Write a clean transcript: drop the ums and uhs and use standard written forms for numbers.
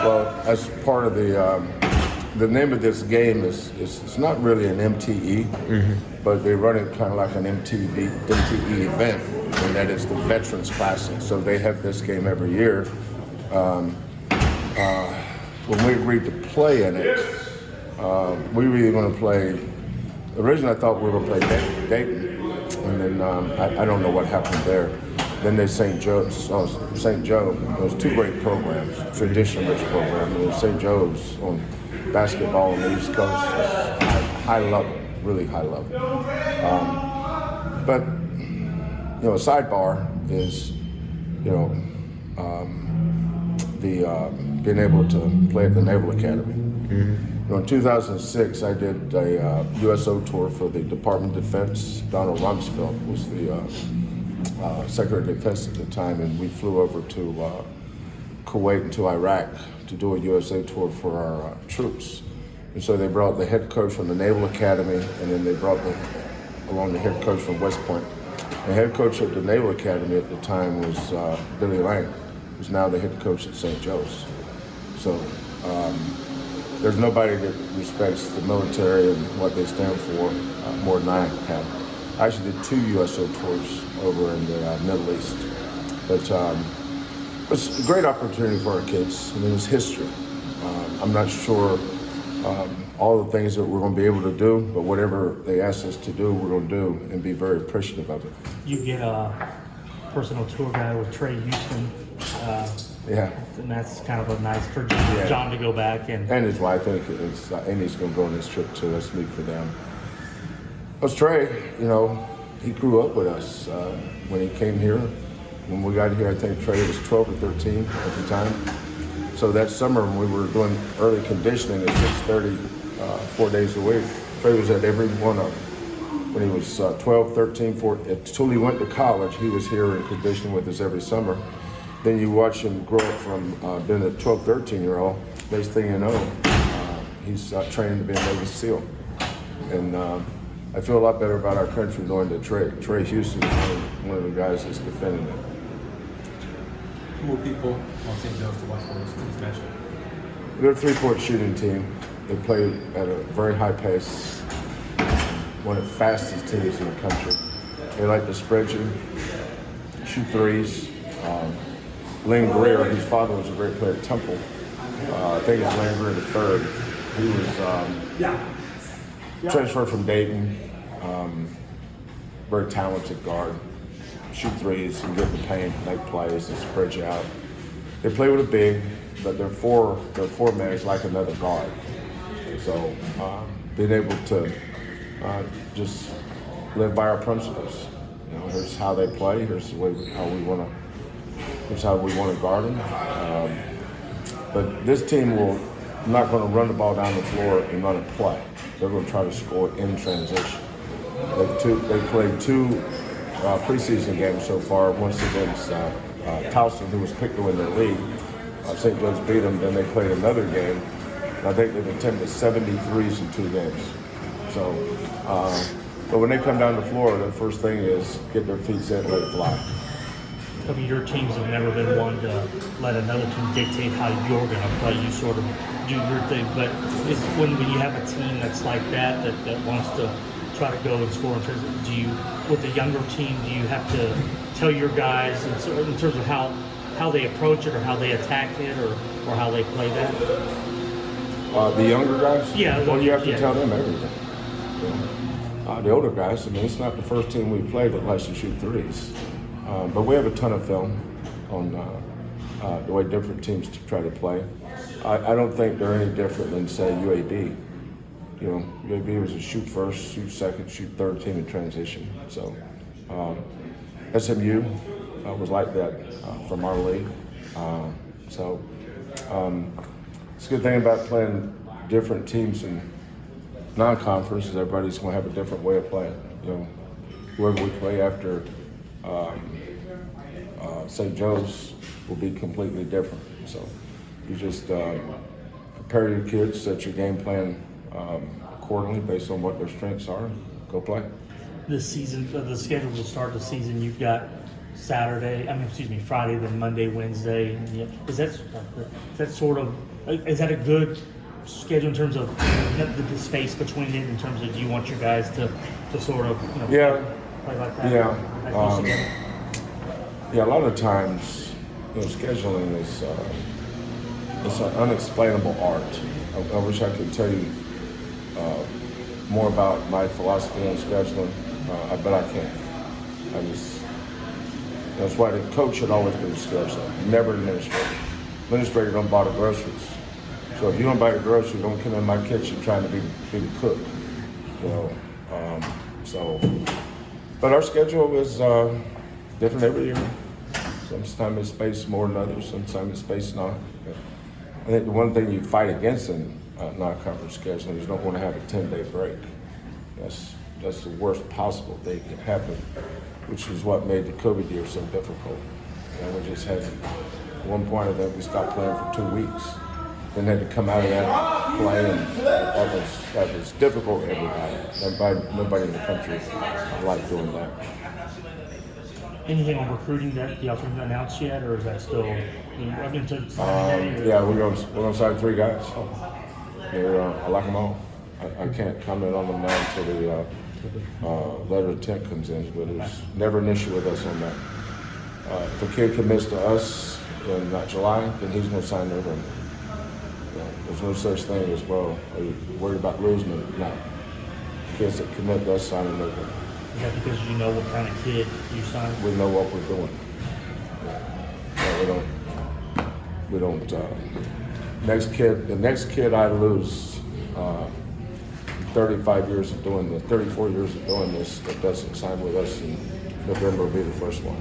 Well, as part of the name of this game is it's not really an MTE, but they run it kind of like an MTE event, and that is the Veterans Classic. So they have this game every year. When we agreed to play in it, we were really going to play. Originally, I thought we were going to play Dayton, and then I don't know what happened there. Then there's St. Joe's. St. Joe. Those two great programs, tradition-rich programs. And St. Joe's on basketball on the East Coast is high level, really high level. But a sidebar is, being able to play at the Naval Academy. In 2006, I did a USO tour for the Department of Defense. Donald Rumsfeld was the Secretary of Defense at the time, and we flew over to Kuwait and to Iraq to do a USA tour for our troops. And so they brought the head coach from the Naval Academy, and then they brought along the head coach from West Point. The head coach at the Naval Academy at the time was Billy Lang, who's now the head coach at St. Joe's. So there's nobody that respects the military and what they stand for more than I have. I actually did 2 USO tours over in the Middle East. But it's a great opportunity for our kids. I mean, it's history. I'm not sure all the things that we're going to be able to do, but whatever they ask us to do, we're going to do and be very appreciative of it. You get a personal tour guide with Trey Houston. Yeah. And that's kind of a nice for John to go back and his wife. I think Amy's going to go on this trip too. That's neat for them. But Trey, he grew up with us when he came here. When we got here, I think Trey was 12 or 13 at the time. So that summer when we were doing early conditioning at 6:30, 4 days a week, Trey was at every one of them. When he was 12, 13, 14, until he went to college, he was here in conditioning with us every summer. Then you watch him grow up from being a 12, 13-year-old. Next thing you know, he's training to be a Navy SEAL. And I feel a lot better about our country knowing that Trey Houston is one of the guys that's defending it. Who are people on St. Joe's to watch for this match? They're a 3-point shooting team. They play at a very high pace. One of the fastest teams in the country. They like to spread you, shoot threes. Lane Greer, his father was a great player at Temple. I think it's Lane Greer III. He was transferred from Dayton. Very talented guard. Shoot threes and get the paint, make plays, and spread you out. They play with a big, but their four man is like another guard. So being able to just live by our principles. Here's how they play. Here's how we want to guard them. But this team will not going to run the ball down the floor and run a play. They're going to try to score in transition. They played 2 preseason games so far. Once against Towson, who was picked to win their league. St. Joe's beat them. Then they played another game. And I think they've attempted 73s in 2 games. So, but when they come down the floor, the first thing is get their feet set, let it fly. I mean, your teams have never been one to let another team dictate how you're going to play. You sort of do your thing. But it's when you have a team that's like that wants to try to go and score, in terms of, with the younger team, do you have to tell your guys in terms of how they approach it or how they attack it or how they play that? The younger guys? Yeah. Well, you have to tell them everything. The older guys, it's not the first team we played that likes to shoot threes. But we have a ton of film on the way different teams try to play. I don't think they're any different than, say, UAB. UAB was a shoot first, shoot second, shoot third team in transition. So SMU was like that from our league. It's a good thing about playing different teams in non-conference is everybody's going to have a different way of playing. Whoever we play after St. Joe's will be completely different. So you just prepare your kids, set your game plan accordingly based on what their strengths are, go play. This season, the schedule to start the season, you've got Saturday. I mean, excuse me, Friday, then Monday, Wednesday. And, yeah, is that sort of is that a good schedule in terms of the space between it? In terms of, do you want your guys to sort of Yeah. play like that? Yeah. Like close together? Yeah, a lot of times, scheduling is it's an unexplainable art. I wish I could tell you more about my philosophy on scheduling, but I can't. That's why the coach should always do the schedule, never the administrator. Administrator don't buy the groceries. So if you don't buy the groceries, don't come in my kitchen trying to be the cook. But our schedule is different every year. Sometimes it's spaced more than others, sometimes it's spaced not. I think the one thing you fight against in non-conference scheduling is you don't want to have a 10-day break. That's the worst possible thing that can happen, which is what made the COVID year so difficult. We just had, at one point of that, we stopped playing for 2 weeks. Then had to come out of that play, and that was difficult for everybody. Nobody in the country liked doing that. Anything on recruiting that y'all can announce yet, or is that still up into signing day? Yeah, we're gonna sign 3 guys. I like them all. I can't comment on them now until the letter of intent comes in, but it's never an issue with us on that. If a kid commits to us in July, then he's gonna sign over. There's no such thing as, well, are you worried about losing them? No. Kids that commit to us signing over. Is that because you know what kind of kid you signed? We know what we're doing. We don't. The next kid I lose, 35 years of doing this, 34 years of doing this, that doesn't sign with us in November will be the first one.